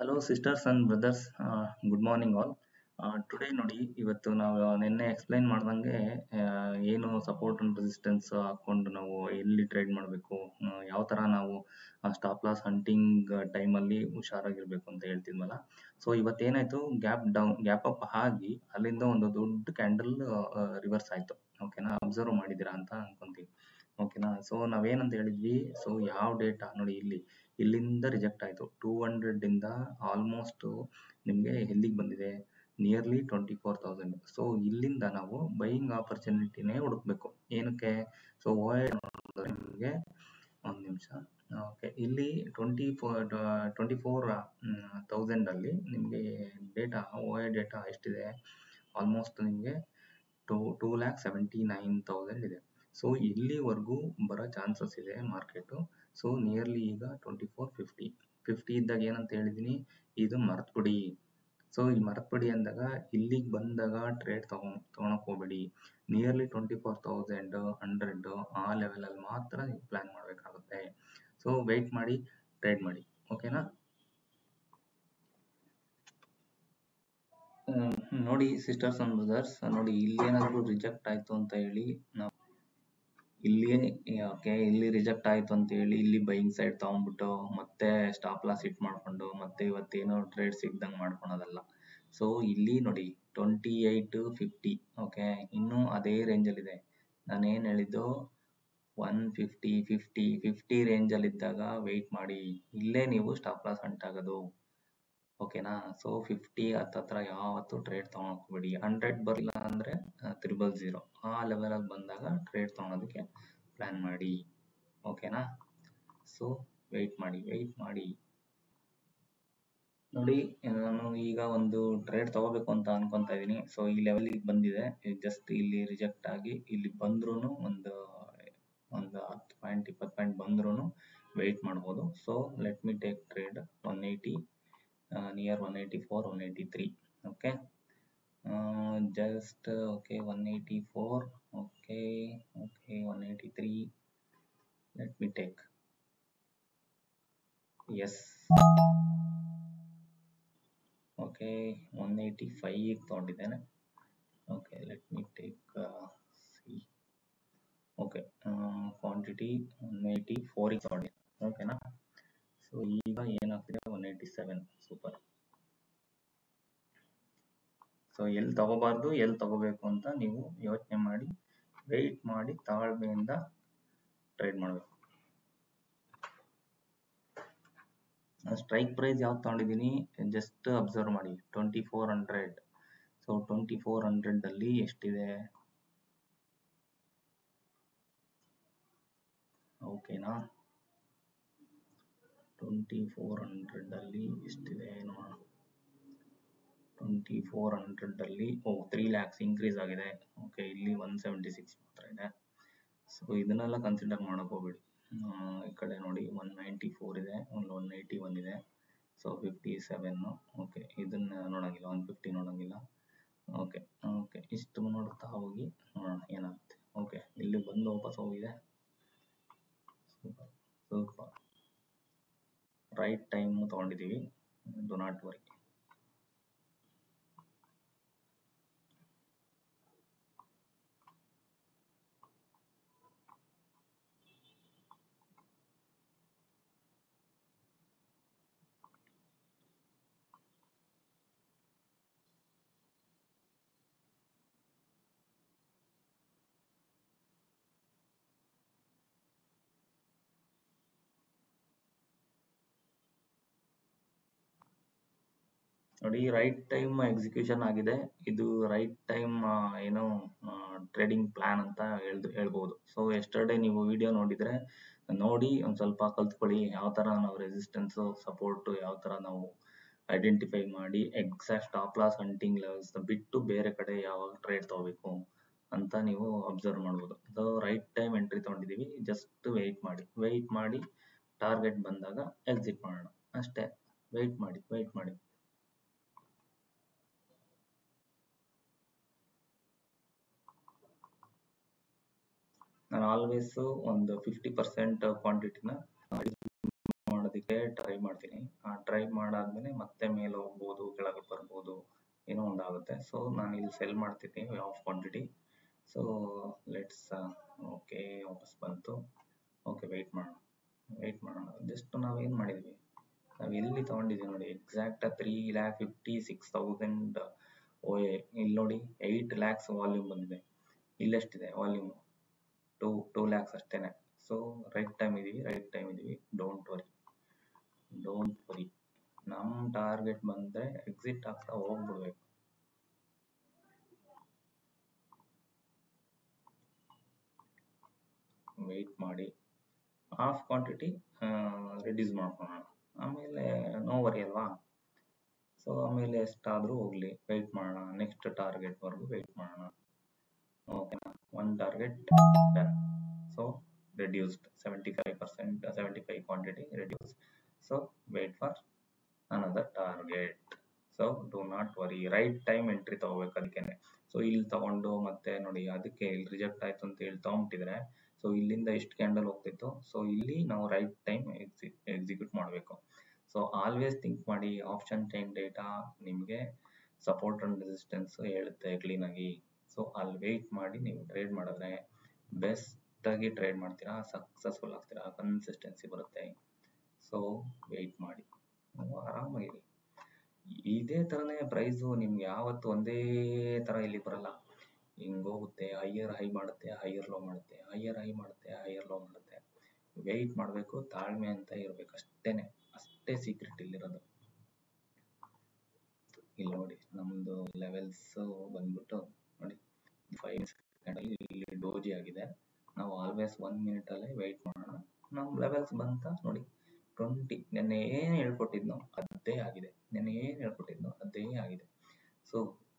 Hello sisters and brothers, good morning all. Today ನೋಡಿ, ಇವತ್ತು ನಾವು ನಿನ್ನೆ ಎಕ್ಸ್ಪ್ಲೈನ್ ಮಾಡ್ದಂಗೆ ಏನು ಸಪೋರ್ಟ್ ಅಂಡ್ ರೆಸಿಸ್ಟೆನ್ಸ್ ಹಾಕ್ಕೊಂಡು ನಾವು ಎಲ್ಲಿ ಟ್ರೇಡ್ ಮಾಡಬೇಕು, ಯಾವ ಥರ ನಾವು ಸ್ಟಾಪ್ ಲಾಸ್ ಹಂಟಿಂಗ್ ಟೈಮಲ್ಲಿ ಹುಷಾರಾಗಿರ್ಬೇಕು ಅಂತ ಹೇಳ್ತಿದ್ವಲ್ಲ. ಸೊ ಇವತ್ತೇನಾಯಿತು, ಗ್ಯಾಪ್ ಅಪ್ ಆಗಿ ಅಲ್ಲಿಂದ ಒಂದು ದೊಡ್ಡ ಕ್ಯಾಂಡಲ್ ರಿವರ್ಸ್ ಆಯಿತು. ಓಕೆನಾ, ಅಬ್ಸರ್ವ್ ಮಾಡಿದ್ದೀರಾ ಅಂತ ಅನ್ಕೊಂತೀನಿ. ಓಕೆನಾ, ಸೊ ನಾವೇನಂತ ಹೇಳಿದ್ವಿ, ಸೊ ಯಾವ ಡೇಟಾ ನೋಡಿ, ಇಲ್ಲಿಂದ ರಿಜೆಕ್ಟ್ ಆಯಿತು. 200 ಇಂದ ಆಲ್ಮೋಸ್ಟ್ ನಿಮಗೆ ಎಲ್ಲಿಗೆ ಬಂದಿದೆ, ನಿಯರ್ಲಿ 24,000. ಸೊ ಇಲ್ಲಿಂದ ನಾವು ಬೈಯಿಂಗ್ ಆಪರ್ಚುನಿಟಿನೇ ಹುಡುಕ್ಬೇಕು. ಏನಕ್ಕೆ? ಸೊ ನಿಮಗೆ ಒಂದು ನಿಮಿಷ. ಓಕೆ, ಇಲ್ಲಿ 24,000 ಅಲ್ಲಿ ನಿಮಗೆ ಡೇಟಾ ಡೇಟಾ ಎಷ್ಟಿದೆ, ಆಲ್ಮೋಸ್ಟ್ ನಿಮಗೆ 2,79,000 ಇದೆ. ಸೊ ಇಲ್ಲಿವರೆಗೂ ಬರೋ ಚಾನ್ಸಸ್ ಇದೆ ಮಾರ್ಕೆಟು. ಸೊ ನಿಯರ್ಲಿ ಈಗ 2450 ಇದ್ದಾಗ ಏನಂತ ಹೇಳಿದೀನಿ, ಇದು ಮರೆತುಬಿಡಿ. ಸೊ ಇಲ್ಲಿ ಮರೆತುಬಿಡಿ ಅಂದಾಗ ಇಲ್ಲಿಗೆ ಬಂದಾಗ ಟ್ರೇಡ್ ತೊಗೊಳಕ್ ಹೋಗ್ಬೇಡಿ. ನಿಯರ್ಲಿ 24,100 ಆ ಲೆವೆಲಲ್ಲಿ ಮಾತ್ರ ನೀವು ಪ್ಲಾನ್ ಮಾಡಬೇಕಾಗುತ್ತೆ. ಸೊ ವೆಯ್ಟ್ ಮಾಡಿ, ಟ್ರೇಡ್ ಮಾಡಿ. ಓಕೆನಾ, ನೋಡಿ ಸಿಸ್ಟರ್ಸ್ ಅಂಡ್ ಬ್ರದರ್ಸ್, ನೋಡಿ ಇಲ್ಲೇನಾದರೂ ರಿಜೆಕ್ಟ್ ಆಯಿತು ಅಂತ ಹೇಳಿ ನಾವು ಇಲ್ಲಿ ರಿಜೆಕ್ಟ್ ಆಯಿತು ಅಂತ ಹೇಳಿ ಇಲ್ಲಿ ಬೈಯಿಂಗ್ ಸೈಡ್ ತಗೊಂಡ್ಬಿಟ್ಟು ಮತ್ತೆ ಸ್ಟಾಪ್ ಲಾಸ್ ಹಿಟ್ ಮಾಡ್ಕೊಂಡು ಮತ್ತೆ ಇವತ್ತೇನೋ ಟ್ರೇಡ್ ಸಿಗ್ದಂಗೆ ಮಾಡ್ಕೊಳೋದಲ್ಲ. ಸೊ ಇಲ್ಲಿ ನೋಡಿ 2850. ಓಕೆ, ಇನ್ನೂ ಅದೇ ರೇಂಜಲ್ಲಿದೆ. ನಾನೇನು ಹೇಳಿದ್ದು, 150 ರೇಂಜಲ್ಲಿದ್ದಾಗ ವೆಯ್ಟ್ ಮಾಡಿ, ಇಲ್ಲೇ ನೀವು ಸ್ಟಾಪ್ ಲಾಸ್ ಹಂಟ್ ಆಗೋದು. ಓಕೆನಾ, ಸೊ 50 ಹತ್ತತ್ರ ಯಾವತ್ತೂ ಟ್ರೇಡ್ ತೊಗೊಳಕ್ ಹೋಗ್ಬೇಡಿ. 100 ಬರಲಿಲ್ಲ ಅಂದರೆ 000 ಆ ಲೆವೆಲಲ್ಲಿ ಬಂದಾಗ ಟ್ರೇಡ್ ತೊಗೊಳೋದಕ್ಕೆ ಪ್ಲಾನ್ ಮಾಡಿ. ಓಕೆನಾ, ಸೊ ವೆಯ್ಟ್ ಮಾಡಿ. ನೋಡಿ, ನಾನು ಈಗ ಒಂದು ಟ್ರೇಡ್ ತಗೋಬೇಕು ಅಂತ ಅನ್ಕೊಂತಾ ಇದ್ದೀನಿ. ಸೊ ಈ ಲೆವೆಲಿಗೆ ಬಂದಿದೆ, ಜಸ್ಟ್ ಇಲ್ಲಿ ರಿಜೆಕ್ಟ್ ಆಗಿ ಇಲ್ಲಿ ಬಂದ್ರೂ ಒಂದು 10 ಪಾಯಿಂಟ್ 20 ಪಾಯಿಂಟ್ ಬಂದ್ರೂ ವೆಯ್ಟ್ ಮಾಡ್ಬೋದು. So let me take trade 180 near 184 183. Okay, just okay, 184. okay 183. let me take, yes, okay 185 ತಗೊಂಡಿದ್ದೇನೆ. okay, let me take see, okay, quantity 184 ತಗೊಂಡಿದ್ದೇನೆ. ಓಕೆನಾ, ಸೊ ಈಗ ಏನಾಗ್ತಿದೆ, 187. ಸೂಪರ್. ಸೊ ಎಲ್ಲಿ ತಗೋಬಾರ್ದು, ಎಲ್ಲಿ ತಗೋಬೇಕು ಅಂತ ನೀವು ಯೋಚನೆ ಮಾಡಿ, ವೆಯ್ಟ್ ಮಾಡಿ, ತಾಳ್ಮೆಯಿಂದ ಟ್ರೇಡ್ ಮಾಡಬೇಕು. ಸ್ಟ್ರೈಕ್ ಪ್ರೈಸ್ ಯಾವ್ದು ತಗೊಂಡಿದ್ದೀನಿ ಜಸ್ಟ್ ಅಬ್ಸರ್ವ್ ಮಾಡಿ, 2400. ಸೊ 2400 ಅಲ್ಲಿ ಎಷ್ಟಿದೆ, ಓಕೆನಾ, 2400 ಅಲ್ಲಿ ಎಷ್ಟಿದೆ ನೋಡೋಣ. 2400 ಅಲ್ಲಿ 3 lakhs ಇನ್ಕ್ರೀಸ್ ಆಗಿದೆ. ಓಕೆ, ಇಲ್ಲಿ 176 ಮಾತ್ರ ಇದೆ. ಸೊ ಇದನ್ನೆಲ್ಲ ಕನ್ಸಿಡರ್ ಮಾಡಕ್ ಹೋಗ್ಬೇಡಿ. ಈ ಕಡೆ ನೋಡಿ 194 ಇದೆ, 181 ಇದೆ. ಸೊ 57. ಓಕೆ, ಇದನ್ನ ನೋಡಂಗಿಲ್ಲ, 150 ನೋಡಂಗಿಲ್ಲ. ಓಕೆ, ಇಷ್ಟು ನೋಡ್ತಾ ಹೋಗಿ ನೋಡೋಣ ಏನಾಗುತ್ತೆ. ಓಕೆ, ಇಲ್ಲಿ ಬಂದು ವಾಪಸ್ ಹೋಗಿದೆ. ಸ್ವಲ್ಪ ರೈಟ್ ಟೈಮ್ ತಗೊಂಡಿದ್ದೀವಿ, ಡು ನಾಟ್ ವರಿ. ನೋಡಿ, ರೈಟ್ ಟೈಮ್ ಎಕ್ಸಿಕ್ಯೂಷನ್ ಆಗಿದೆ. ಇದು ರೈಟ್ ಟೈಮ್ ಏನೋ ಟ್ರೇಡಿಂಗ್ ಪ್ಲಾನ್ ಅಂತ ಹೇಳ್ಬೋದು. ಸೊ ಎಸ್ಟರ್ಡೇ ನೀವು ವಿಡಿಯೋ ನೋಡಿದ್ರೆ ನೋಡಿ ಒಂದು ಸ್ವಲ್ಪ ಕಲ್ತ್ಕೊಳ್ಳಿ, ಯಾವ ಥರ ನಾವು ರೆಸಿಸ್ಟೆನ್ಸು ಸಪೋರ್ಟು ಯಾವ ಥರ ನಾವು ಐಡೆಂಟಿಫೈ ಮಾಡಿ exact stop loss hunting levels ಬಿಟ್ಟು ಬೇರೆ ಕಡೆ ಯಾವಾಗ ಟ್ರೇಡ್ ತಗೋಬೇಕು ಅಂತ ನೀವು ಅಬ್ಸರ್ವ್ ಮಾಡ್ಬೋದು. ಸೊ ರೈಟ್ ಟೈಮ್ ಎಂಟ್ರಿ ತೊಗೊಂಡಿದ್ದೀವಿ, ಜಸ್ಟ್ ವೆಯ್ಟ್ ಮಾಡಿ ಟಾರ್ಗೆಟ್ ಬಂದಾಗ ಎಕ್ಸಿಟ್ ಮಾಡೋಣ ಅಷ್ಟೇ. ವೆಯ್ಟ್ ಮಾಡಿ. ನಾನು ಆಲ್ವೇಸ್ ಒಂದು 50% ಕ್ವಾಂಟಿಟಿನ ಮಾಡೋದಕ್ಕೆ ಇಷ್ಟೇ ಟ್ರೈ ಮಾಡ್ತೀನಿ. ಟ್ರೈ ಮಾಡಾದ್ಮೇಲೆ ಮತ್ತೆ ಮೇಲೆ ಹೋಗ್ಬೋದು, ಕೆಳಗೆ ಬರ್ಬೋದು, ಏನೋ ಒಂದಾಗುತ್ತೆ. ಸೊ ನಾನು ಇಲ್ಲಿ ಸೆಲ್ ಮಾಡ್ತಿದ್ದೀನಿ of quantity. So let's okay, ವಾಪಸ್ ಬಂತು. ಓಕೆ, ವೆಯ್ಟ್ ಮಾಡೋಣ. ಜಸ್ಟ್ ನಾವೇನು ಮಾಡಿದ್ವಿ, ನಾವು ಎಲ್ಲಿ ತೊಗೊಂಡಿದ್ದೀವಿ ನೋಡಿ, ಎಕ್ಸಾಕ್ಟ್ 3,56,000 OA. ಇಲ್ಲಿ ನೋಡಿ 8 lakhs ವಾಲ್ಯೂಮ್ ಬಂದಿದೆ. ಇಲ್ಲೆಷ್ಟಿದೆ ವಾಲ್ಯೂಮ್? 2 lakhs ಅಷ್ಟೇನೆ. ಸೊ ರೈಟ್ ಟೈಮ್ ಇದೀವಿ. Don't worry. ನಮ್ಮ ಟಾರ್ಗೆಟ್ ಬಂದರೆ ಎಕ್ಸಿಟ್ ಆಗ್ತಾ ಹೋಗ್ಬಿಡ್ಬೇಕು. ವೆಯ್ಟ್ ಮಾಡಿ, ಹಾಫ್ ಕ್ವಾಂಟಿಟಿ ರಿಡ್ಯೂಸ್ ಮಾಡ್ಕೊಳ್ಳೋಣ, ಆಮೇಲೆ ನೋ ವರಿ ಅಲ್ವಾ. ಸೊ ಆಮೇಲೆ ಎಷ್ಟಾದರೂ ಹೋಗಲಿ, ವೆಯ್ಟ್ ಮಾಡೋಣ. ನೆಕ್ಸ್ಟ್ ಟಾರ್ಗೆಟ್ವರೆಗೂ ವೆಯ್ಟ್ ಮಾಡೋಣ. ಓಕೆನಾ? One target done. So reduced 75%, 75 quantity reduce. So wait for another target. So do not worry, right time entry ತಗೋಬೇಕು ಅದಕ್ಕೇನೆ. ಸೊ ಇಲ್ಲಿ ತಗೊಂಡು ಮತ್ತೆ ನೋಡಿ, ಅದಕ್ಕೆ ಇಲ್ಲಿ ರಿಜೆಕ್ಟ್ ಆಯ್ತು ಅಂತ ಹೇಳಿ ತಗೊಂಬಿಟ್ಟಿದ್ರೆ, ಸೊ ಇಲ್ಲಿಂದ ಎಷ್ಟು ಕ್ಯಾಂಡಲ್ ಹೋಗ್ತಿತ್ತು, ಸೊ ಇಲ್ಲಿ ನಾವು ರೈಟ್ ಟೈಮ್ ಎಕ್ಸಿಕ್ಯೂಟ್ ಮಾಡಬೇಕು. ಸೊ ಆಲ್ವೇಸ್ ಥಿಂಕ್ ಮಾಡಿ, ಆಪ್ಷನ್ ಚೈನ್ ಡೇಟಾ ನಿಮಗೆ ಸಪೋರ್ಟ್ ಅಂಡ್ ರೆಸಿಸ್ಟೆನ್ಸ್ ಹೇಳುತ್ತೆ ಕ್ಲೀನಾಗಿ. ಸೊ ಅಲ್ಲಿ ವೆಯ್ಟ್ ಮಾಡಿ ನೀವು ಟ್ರೇಡ್ ಮಾಡಿದ್ರೆ ಬೆಸ್ಟಾಗಿ ಟ್ರೇಡ್ ಮಾಡ್ತೀರಾ, ಸಕ್ಸಸ್ಫುಲ್ ಆಗ್ತೀರಾ, ಕನ್ಸಿಸ್ಟೆನ್ಸಿ ಬರುತ್ತೆ. ಸೊ ವೆಯ್ಟ್ ಮಾಡಿ, ಆರಾಮಾಗಿರಿ. ಇದೇ ಥರನೇ ಪ್ರೈಸು ನಿಮ್ಗೆ ಯಾವತ್ತು ಒಂದೇ ಥರ ಇಲ್ಲಿ ಬರಲ್ಲ. ಹಿಂಗೋಗುತ್ತೆ, ಹೈಯರ್ ಹೈ ಮಾಡುತ್ತೆ, ಹೈಯರ್ ಲೋ ಮಾಡುತ್ತೆ, ಹೈಯರ್ ಹೈ ಮಾಡುತ್ತೆ, ಹೈಯರ್ ಲೋ ಮಾಡುತ್ತೆ. ವೆಯ್ಟ್ ಮಾಡಬೇಕು, ತಾಳ್ಮೆ ಅಂತ ಇರಬೇಕು, ಅಷ್ಟೇ ಸೀಕ್ರೆಟ್ ಇಲ್ಲಿರೋದು. ಇಲ್ಲಿ ನೋಡಿ, ನಮ್ಮದು ಲೆವೆಲ್ಸ್ ಬಂದ್ಬಿಟ್ಟು ನೋಡಿ 5 ಸೆಕೆಂಡಲ್ಲಿ ಇಲ್ಲಿ ಡೋಜಿ ಆಗಿದೆ. ನಾವು ಆಲ್ವೇಸ್ 1 ಮಿನಿಟಲ್ಲೇ ವೆಯ್ಟ್ ಮಾಡೋಣ. ನಮ್ಮ ಲೆವೆಲ್ಸ್ ಬಂತ ನೋಡಿ 20. ನೆನ್ನೆ ಏನು ಹೇಳ್ಕೊಟ್ಟಿದ್ನೋ ಅದೇ ಆಗಿದೆ. ಸೊ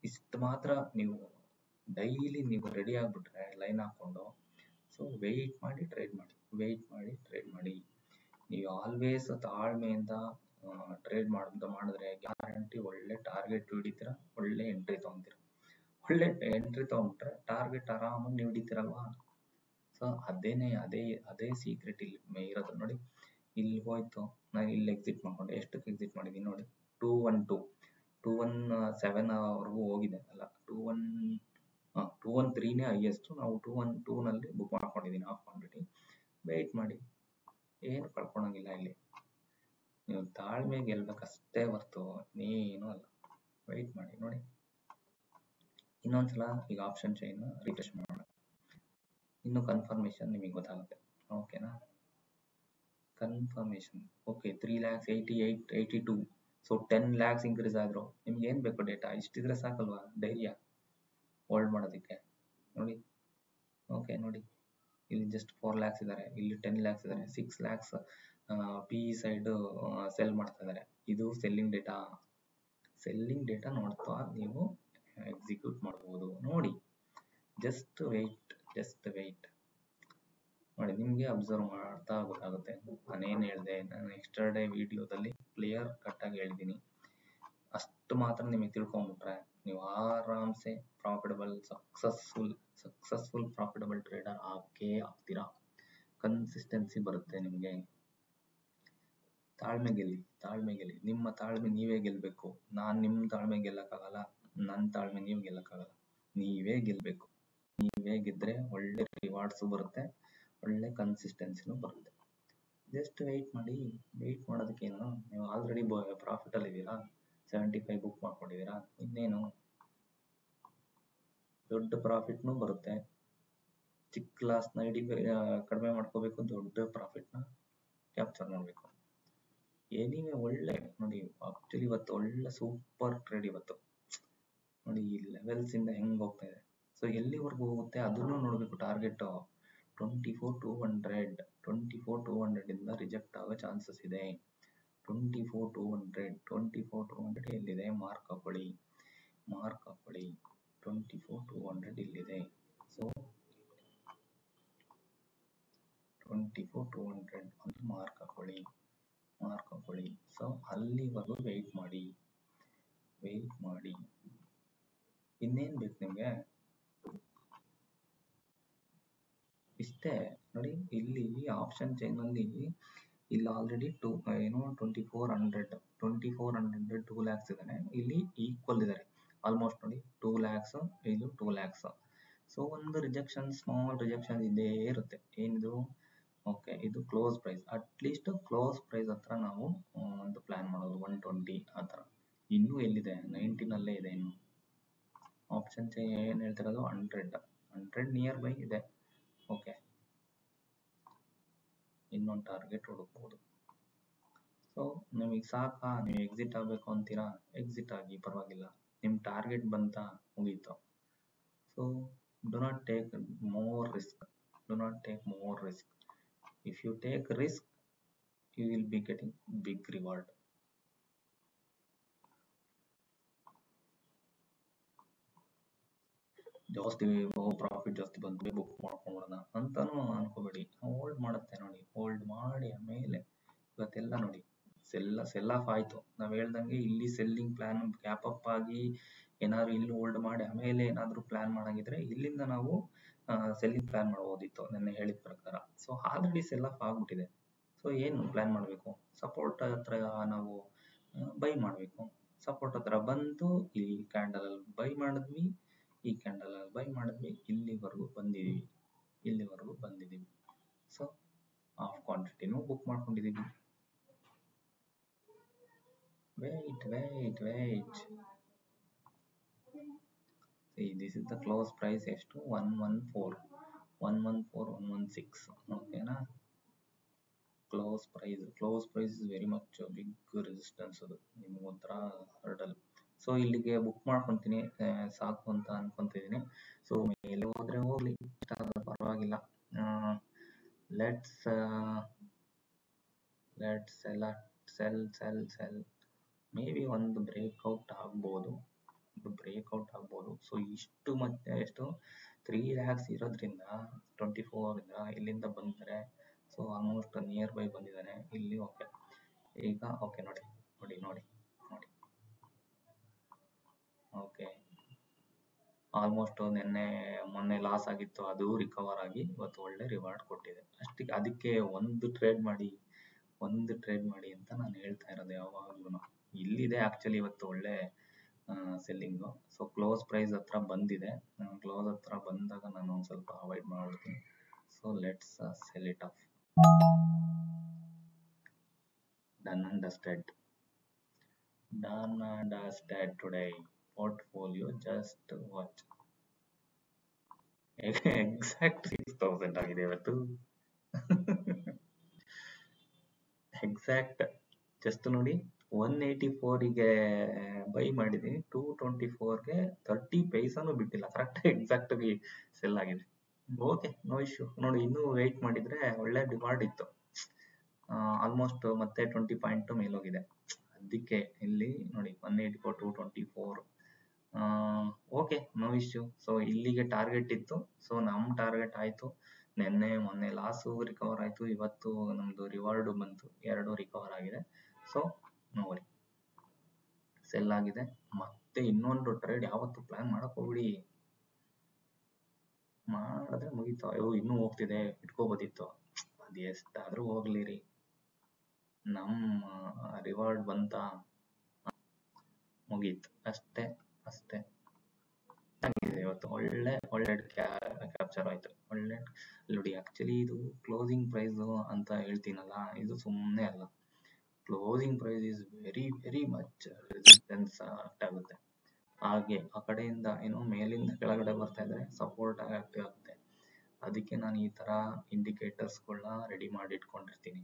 ಇಷ್ಟು ಮಾತ್ರ ನೀವು ಡೈಲಿ ನೀವು ರೆಡಿ ಆಗಿಬಿಟ್ರೆ ಲೈನ್ ಹಾಕ್ಕೊಂಡು, ಸೊ ವೆಯ್ಟ್ ಮಾಡಿ ಟ್ರೇಡ್ ಮಾಡಿ. ನೀವು ಆಲ್ವೇಸ್ ತಾಳ್ಮೆಯಿಂದ ಟ್ರೇಡ್ ಮಾಡಿದ್ರೆ ಗ್ಯಾರಂಟಿ ಒಳ್ಳೆ ಟಾರ್ಗೆಟ್ ಹಿಡಿತೀರ, ಒಳ್ಳೆ ಎಂಟ್ರಿ ತೊಗೊಂಡ್ಬಿಟ್ರೆ ಟಾರ್ಗೆಟ್ ಆರಾಮಾಗಿ ನೀವು ಹಿಡಿತೀರಲ್ವಾ. ಸೊ ಅದೇ ಸೀಕ್ರೆಟ್ ಇಲ್ಲಿ ಇರೋದು ನೋಡಿ. ಇಲ್ಲಿ ಹೋಯ್ತು, ನಾನು ಇಲ್ಲಿ ಎಕ್ಸಿಟ್ ಮಾಡ್ಕೊಂಡೆ. ಎಷ್ಟಕ್ಕೆ ಎಕ್ಸಿಟ್ ಮಾಡಿದ್ದೀನಿ ನೋಡಿ, 217ವರೆಗೂ ಹೋಗಿದೆ. ಅಲ್ಲ, 213ನೇ ಹೈಯೆಸ್ಟ್. ನಾವು 212ನಲ್ಲಿ ಬುಕ್ ಮಾಡ್ಕೊಂಡಿದ್ದೀನಿ ಹಾಫ್ ಕ್ವಾಂಟಿಟಿ. ವೆಯ್ಟ್ ಮಾಡಿ, ಏನು ಕಳ್ಕೊಳಂಗಿಲ್ಲ. ಇಲ್ಲಿ ನೀವು ತಾಳ್ಮೆ ಗೆಲ್ಬೇಕಷ್ಟೇ ಹೊರ್ತು ಇನ್ನೇನು ಅಲ್ಲ. ವೆಯ್ಟ್ ಮಾಡಿ ನೋಡಿ. ಇನ್ನೊಂದ್ಸಲ ಈಗ ಆಪ್ಷನ್ ಚೈನ್ ರಿಫ್ರೆಶ್ ಮಾಡೋಣ, ಇನ್ನು ಕನ್ಫರ್ಮೇಷನ್ ನಿಮಗೆ ಗೊತ್ತಾಗುತ್ತೆ. ಓಕೆನಾ? Confirmation okay, 3,88,82. So 10 lakhs increase ಆದ್ರು. ನಿಮ್ಗೆ ಏನು ಬೇಕು ಡೇಟಾ? ಇಷ್ಟಿದ್ರೆ ಸಾಕಲ್ವಾ ಧೈರ್ಯ ಹೋಲ್ಡ್ ಮಾಡೋದಕ್ಕೆ. ನೋಡಿ, ಓಕೆ ನೋಡಿ, ಇಲ್ಲಿ ಜಸ್ಟ್ 4 lakhs ಇದ್ದಾರೆ, ಇಲ್ಲಿ 10 lakhs ಇದ್ದಾರೆ, 6 lakhs ಪಿ ಸೈಡ್ ಸೆಲ್ ಮಾಡ್ತಾ ಇದ್ದಾರೆ. ಇದು ಸೆಲ್ಲಿಂಗ್ ಡೇಟಾ ನೋಡ್ತಾ ನೀವು ಎಕ್ಸಿಕ್ಯೂಟ್ ಮಾಡ್ಬೋದು. ನೋಡಿ, ಜಸ್ಟ್ ವೆಯ್ಟ್ ನೋಡಿ, ನಿಮಗೆ ಅಬ್ಸರ್ವ್ ಮಾಡ್ತಾ ಗೊತ್ತಾಗುತ್ತೆ. ನಾನೇನು ಹೇಳಿದೆ, ನಾನು ಎಕ್ಸ್ಟರ್ಡೇ ವಿಡಿಯೋದಲ್ಲಿ ಕ್ಲಿಯರ್ ಕಟ್ಟಾಗಿ ಹೇಳಿದ್ದೀನಿ. ಅಷ್ಟು ಮಾತ್ರ ನಿಮಗೆ ತಿಳ್ಕೊಂಬಿಟ್ರೆ ನೀವು ಆರಾಮ್ಸೆ ಸಕ್ಸಸ್ಫುಲ್ ಪ್ರಾಫಿಟಬಲ್ ಟ್ರೇಡರ್ ಆಗ್ತೀರಾ. ಕನ್ಸಿಸ್ಟೆನ್ಸಿ ಬರುತ್ತೆ ನಿಮಗೆ. ತಾಳ್ಮೆ ಗೆಲ್ಲಿ. ನಿಮ್ಮ ತಾಳ್ಮೆ ನೀವೇ ಗೆಲ್ಲಬೇಕು. ನಾನು ನಿಮ್ಮ ತಾಳ್ಮೆ ಗೆಲ್ಲಕ್ಕಾಗಲ್ಲ, ನನ್ನ ತಾಳ್ಮೆ ನೀವು ಗೆಲ್ಲಕ್ಕಾಗಲ್ಲ. ನೀವೇ ಗೆಲ್ಲಬೇಕು. ನೀವೇ ಗೆದ್ರೆ ಒಳ್ಳೆ ರಿವಾರ್ಡ್ಸು ಬರುತ್ತೆ, ಒಳ್ಳೆ ಕನ್ಸಿಸ್ಟೆನ್ಸಿನೂ ಬರುತ್ತೆ. ಜಸ್ಟ್ ವೆಯ್ಟ್ ಮಾಡೋದಕ್ಕೇನು, ನೀವು ಆಲ್ರೆಡಿ ಪ್ರಾಫಿಟಲ್ಲಿ ಇದ್ದೀರಾ, 75 ಬುಕ್ ಮಾಡ್ಕೊಂಡಿದ್ದೀರಾ. ಇನ್ನೇನು, ದೊಡ್ಡ ಪ್ರಾಫಿಟ್ನೂ ಬರುತ್ತೆ. ಚಿಕ್ಕ ಲಾಸ್ನ ಕಡಿಮೆ ಮಾಡ್ಕೋಬೇಕು, ದೊಡ್ಡ ಪ್ರಾಫಿಟ್ನ ಕ್ಯಾಪ್ಚರ್ ಮಾಡಬೇಕು. ಏನಿವೆ ಒಳ್ಳೆ ನೋಡಿ, ಆಕ್ಚುಲಿ ಇವತ್ತು ಒಳ್ಳೆ ಸೂಪರ್ ಟ್ರೇಡ್ ಇವತ್ತು ನೋಡಿ. ಈ ಲೆವೆಲ್ಸ್ ಇಂದ ಹೆಂಗ್ ಹೋಗ್ತಾ ಇದೆ. ಸೊ ಎಲ್ಲಿವರೆಗೂ ಹೋಗುತ್ತೆ ಅದನ್ನು ನೋಡಬೇಕು. ಟಾರ್ಗೆಟ್ 24,200 ಇಂದ ರಿಜೆಕ್ಟ್ ಆಗೋ ಚಾನ್ಸಸ್ ಇದೆ. 24,200 ಎಲ್ಲಿದೆ? ಮಾರ್ಕ್ ಹಾಕೊಳ್ಳಿ. 24,200 ಇಲ್ಲಿದೆ. ಸೊ 24,200 ಒಂದು ಮಾರ್ಕ್ ಹಾಕೊಳ್ಳಿ. ಸೊ ಅಲ್ಲಿವರೆಗೂ ವೆಯ್ಟ್ ಮಾಡಿ. ಇನ್ನೇನು ಬೇಕು ನಿಮಗೆ? ಇಷ್ಟೇ ನೋಡಿ. ಇಲ್ಲಿ ಆಪ್ಷನ್ ಚೈನಲ್ಲಿ ಇಲ್ಲಿ ಆಲ್ರೆಡಿ 2400 2 lakhs ಇದ್ದಾನೆ, ಇಲ್ಲಿ ಈಕ್ವಲ್ ಇದ್ದಾರೆ ಆಲ್ಮೋಸ್ಟ್ ನೋಡಿ 2 lakhs, ಇದು 2 lakhs. ಸೊ ಒಂದು ರಿಜೆಕ್ಷನ್, ಸ್ಮಾಲ್ ರಿಜೆಕ್ಷನ್ ಇದ್ದೇ ಇರುತ್ತೆ. ಏನಿದು? ಓಕೆ, ಇದು close price. At least close price ಹತ್ರ ನಾವು ಒಂದು ಪ್ಲಾನ್ ಮಾಡೋದು 120 ಆ ಥರ. ಇನ್ನೂ ಎಲ್ಲಿದೆ? 19 ಇದೆ ಇನ್ನು. ಆಪ್ಷನ್ಸ್ ಏನು ಹೇಳ್ತಿರೋದು? 100 ನಿಯರ್ ಬೈ ಇದೆ. ಓಕೆ, ಇನ್ನೊಂದು ಟಾರ್ಗೆಟ್ ಹುಡುಕ್ಬೋದು. ಸೊ ನಿಮಗೆ ಸಾಕಾ? ನೀವು ಎಕ್ಸಿಟ್ ಆಗಬೇಕು ಅಂತೀರಾ, ಎಕ್ಸಿಟ್ ಆಗಿ, ಪರವಾಗಿಲ್ಲ. ನಿಮ್ಮ ಟಾರ್ಗೆಟ್ ಬಂತಾ, ಮುಗೀತು. So do not take more risk. If you take risk, you will be getting big reward. ಜಾಸ್ತಿ ಪ್ರಾಫಿಟ್ ಜಾಸ್ತಿ ಬಂತು, ಬುಕ್ ಮಾಡ್ಕೊಂಡ್ಬಿಡೋಣ ಅಂತಾನು ಅನ್ಕೋಬೇಡಿ. ಹೋಲ್ಡ್ ಮಾಡುತ್ತೆ ನೋಡಿ, ಹೋಲ್ಡ್ ಮಾಡಿ ಆಮೇಲೆ ಇವತ್ತೆಲ್ಲ ನೋಡಿ ಸೆಲ್ ಆಫ್ ಆಯ್ತು. ನಾವು ಹೇಳ್ದಂಗೆ ಇಲ್ಲಿ ಸೆಲ್ಲಿಂಗ್ ಪ್ಲಾನ್ ಗ್ಯಾಪ್ ಅಪ್ ಆಗಿ ಏನಾದ್ರು ಇಲ್ಲಿ ಹೋಲ್ಡ್ ಮಾಡಿ ಆಮೇಲೆ ಏನಾದ್ರು ಪ್ಲಾನ್ ಮಾಡಂಗಿದ್ರೆ ಇಲ್ಲಿಂದ ನಾವು ಸೆಲ್ಲಿಂಗ್ ಪ್ಲಾನ್ ಮಾಡ್ಬೋದಿತ್ತು ನೆನ್ನೆ ಹೇಳಿದ ಪ್ರಕಾರ. ಸೊ ಆಲ್ರೆಡಿ ಸೆಲ್ ಆಫ್ ಆಗ್ಬಿಟ್ಟಿದೆ. ಸೊ ಏನು ಪ್ಲಾನ್ ಮಾಡಬೇಕು? ಸಪೋರ್ಟ್ ಹತ್ರ ನಾವು ಬೈ ಮಾಡಬೇಕು. ಸಪೋರ್ಟ್ ಹತ್ರ ಬಂತು, ಈ ಕ್ಯಾಂಡಲ್ ಅಲ್ಲಿ ಬೈ ಮಾಡಿದ್ವಿ, ಈ ಕ್ಯಾಂಡಲ್ ಅಲ್ಲಿ ಬೈ ಮಾಡಿದ್ವಿ, ಇಲ್ಲಿವರೆಗೂ ಬಂದಿದ್ದೀವಿ. ಸೊ ಹಾಫ್ ಕ್ವಾಂಟಿಟಿನೂ ಬುಕ್ ಮಾಡ್ಕೊಂಡಿದ್ದೀವಿ. Wait. See, this is the close price ಎಷ್ಟು? 114, 116. ಓಕೆನಾ? Close price is very much big resistance. ಅದು ನಿಮಗೊಂಥರ ಹರ್ಡಲ್. ಸೊ ಇಲ್ಲಿಗೆ ಬುಕ್ ಮಾಡ್ಕೊತೀನಿ, ಸಾಕು ಅಂತ ಅನ್ಕೊಂತಿದ್ದೀನಿ. ಸೊ ಮೇಲೆ ಹೋದ್ರೆ ಹೋಗ್ಲಿ, ಪರವಾಗಿಲ್ಲ. Let's sell. ಮೇ ಬಿ ಒಂದು ಬ್ರೇಕ್ಔಟ್ ಆಗ್ಬೋದು. ಸೊ ಇಷ್ಟು ಮತ್ತೆ ಎಷ್ಟು 3 lakhs ಇರೋದ್ರಿಂದ 24 ಇಂದ ಇಲ್ಲಿಂದ ಬಂದರೆ, ಸೊ ಆಲ್ಮೋಸ್ಟ್ ನಿಯರ್ ಬೈ ಬಂದಿದ್ದಾನೆ ಇಲ್ಲಿ. ಓಕೆ, ಈಗ ಓಕೆ ನೋಡಿ. ಓಕೆ, ಆಲ್ಮೋಸ್ಟ್ ಮೊನ್ನೆ ಲಾಸ್ ಆಗಿತ್ತು, ಅದು ರಿಕವರ್ ಆಗಿ ಇವತ್ತು ಒಳ್ಳೆ ರಿವಾರ್ಡ್ ಕೊಟ್ಟಿದೆ. ಅದಕ್ಕೆ ಒಂದು ಟ್ರೇಡ್ ಮಾಡಿ ಅಂತ ನಾನು ಹೇಳ್ತಾ ಇರೋದು ಯಾವಾಗ್ಲೂ. ಇಲ್ಲಿದೆ ಆಕ್ಚುಲಿ ಇವತ್ತು ಒಳ್ಳೆ ಸೆಲ್ಲಿಂಗು. ಸೊ ಕ್ಲೋಸ್ ಪ್ರೈಸ್ ಹತ್ರ ಬಂದಿದೆ. ಕ್ಲೋಸ್ ಹತ್ರ ಬಂದಾಗ ನಾನು ಒಂದು ಸ್ವಲ್ಪ ಅವಾಯ್ಡ್ ಮಾಡ್ತೀನಿ. So let's sell it off. Done and dusted today. Portfolio, just watch. Exact 6,000 ಆಗಿದೆ ಇವತ್ತು. ಎಕ್ಸಾಕ್ಟ್ ಜಸ್ಟ್ ನೋಡಿ, 184ಗೆ ಬೈ ಮಾಡಿದ್ದೀನಿ, 224ಗೆ 30 ಪೈಸಾನು ಬಿಟ್ಟಿಲ್ಲ. ಕರೆಕ್ಟ್ ಎಕ್ಸಾಕ್ಟ್ ಆಗಿ ಸೆಲ್ ಆಗಿದೆ. Okay, no issue. ನೋಡಿ, ಇನ್ನೂ ವೆಯ್ಟ್ ಮಾಡಿದ್ರೆ ಒಳ್ಳೆ ಡಿಮಾಂಡ್ ಇತ್ತು. ಆಲ್ಮೋಸ್ಟ್ ಮತ್ತೆ 20 ಪಾಯಿಂಟ್ ಮೇಲೋಗಿದೆ. ಅದಕ್ಕೆ ಇಲ್ಲಿ ನೋಡಿ 184, 224. Okay, no issue. ಸೊ ಇಲ್ಲಿಗೆ ಟಾರ್ಗೆಟ್ ಇತ್ತು. ಸೊ ನಮ್ಮ ಟಾರ್ಗೆಟ್ ಆಯ್ತು. ಮೊನ್ನೆ ಲಾಸು ರಿಕವರ್ ಆಯ್ತು, ಇವತ್ತು ನಮ್ದು ರಿವಾರ್ಡ್ ಬಂತು, 2 ರಿಕವರ್ ಆಗಿದೆ. ಸೊ ನೋಡಿ, ಸೆಲ್ ಆಗಿದೆ. ಮತ್ತೆ ಇನ್ನೊಂದು ಟ್ರೇಡ್ ಯಾವತ್ತು ಪ್ಲಾನ್ ಮಾಡಕ್ ಹೋಗ್ಬಿಡಿ. ಮಾಡಿದ್ರೆ ಮುಗೀತು. ಇನ್ನೂ ಹೋಗ್ತಿದೆ, ಇಟ್ಕೋಬೋದಿತ್ತು. ಅದು ಎಷ್ಟಾದ್ರೂ ಹೋಗ್ಲಿರಿ, ನಮ್ಮ ರಿವಾರ್ಡ್ ಬಂತ, ಮುಗೀತು. ಅಷ್ಟೇ. ಇವತ್ತು ಒಳ್ಳೆ ಕ್ಯಾಪ್ಚರ್ ಆಯ್ತು. ಒಳ್ಳೆ ನೋಡಿ, ಆಕ್ಚುಲಿ ಇದು ಕ್ಲೋಸಿಂಗ್ ಪ್ರೈಸ್ ಅಂತ ಹೇಳ್ತೀನಲ್ಲ, ಇದು ಸುಮ್ಮನೆ ಅಲ್ಲ. Closing price is very very much resistance ಆಗುತ್ತೆ. ಹಾಗೆ ಆ ಕಡೆಯಿಂದ ಮೇಲಿಂದ ಕೆಳಗಡೆ ಬರ್ತಾ ಇದ್ರೆ ಸಪೋರ್ಟ್ ಆಗುತ್ತೆ. ಅದಕ್ಕೆ ನಾನು ಈ ತರ ಇಂಡಿಕೇಟರ್ಸ್ಗಳನ್ನ ರೆಡಿ ಮಾಡಿ ಇಟ್ಕೊಂಡಿರ್ತೀನಿ.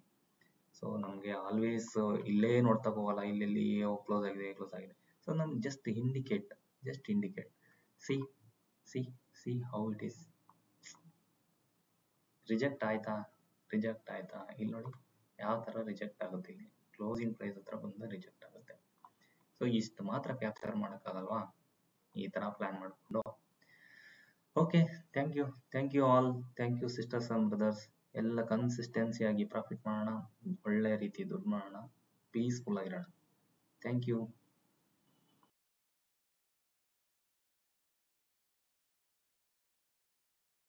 ಸೊ ನಮಗೆ ಆಲ್ವೇಸ್ ಇಲ್ಲೇ ನೋಡ್ತಾ ಹೋಗಲ್ಲ, ಇಲ್ಲೆಲ್ಲಿ ಕ್ಲೋಸ್ ಆಗಿದೆ. ಸೊ ನಮ್ಗೆ just indicate. C how it is. Reject ಆಯ್ತಾ? ಇಲ್ಲಿ ನೋಡಿ ಯಾವ ತರ ರಿಜೆಕ್ಟ್ ಆಗುತ್ತೆ. ಇಲ್ಲಿ ಕ್ಲೋಸಿಂಗ್ ಪ್ರೈಸ್ ಹತ್ರ ಬಂದ ರಿಜೆಕ್ಟ್ ಆಗುತ್ತೆ. ಸೊ ಇಷ್ಟು ಮಾತ್ರ ಕ್ಯಾಪ್ಚರ್ ಮಾಡೋಕ್ಕಾಗಲ್ವಾ? ಈ ತರ ಪ್ಲಾನ್ ಮಾಡ್ಕೊಂಡು. Okay, thank you all. Thank you sisters and brothers. ಎಲ್ಲ ಕನ್ಸಿಸ್ಟೆನ್ಸಿ ಆಗಿ ಪ್ರಾಫಿಟ್ ಮಾಡೋಣ, ಒಳ್ಳೆ ರೀತಿ ದುಡ್ಡು ಮಾಡೋಣ, ಪೀಸ್ಫುಲ್ ಆಗಿರೋಣ. Thank you.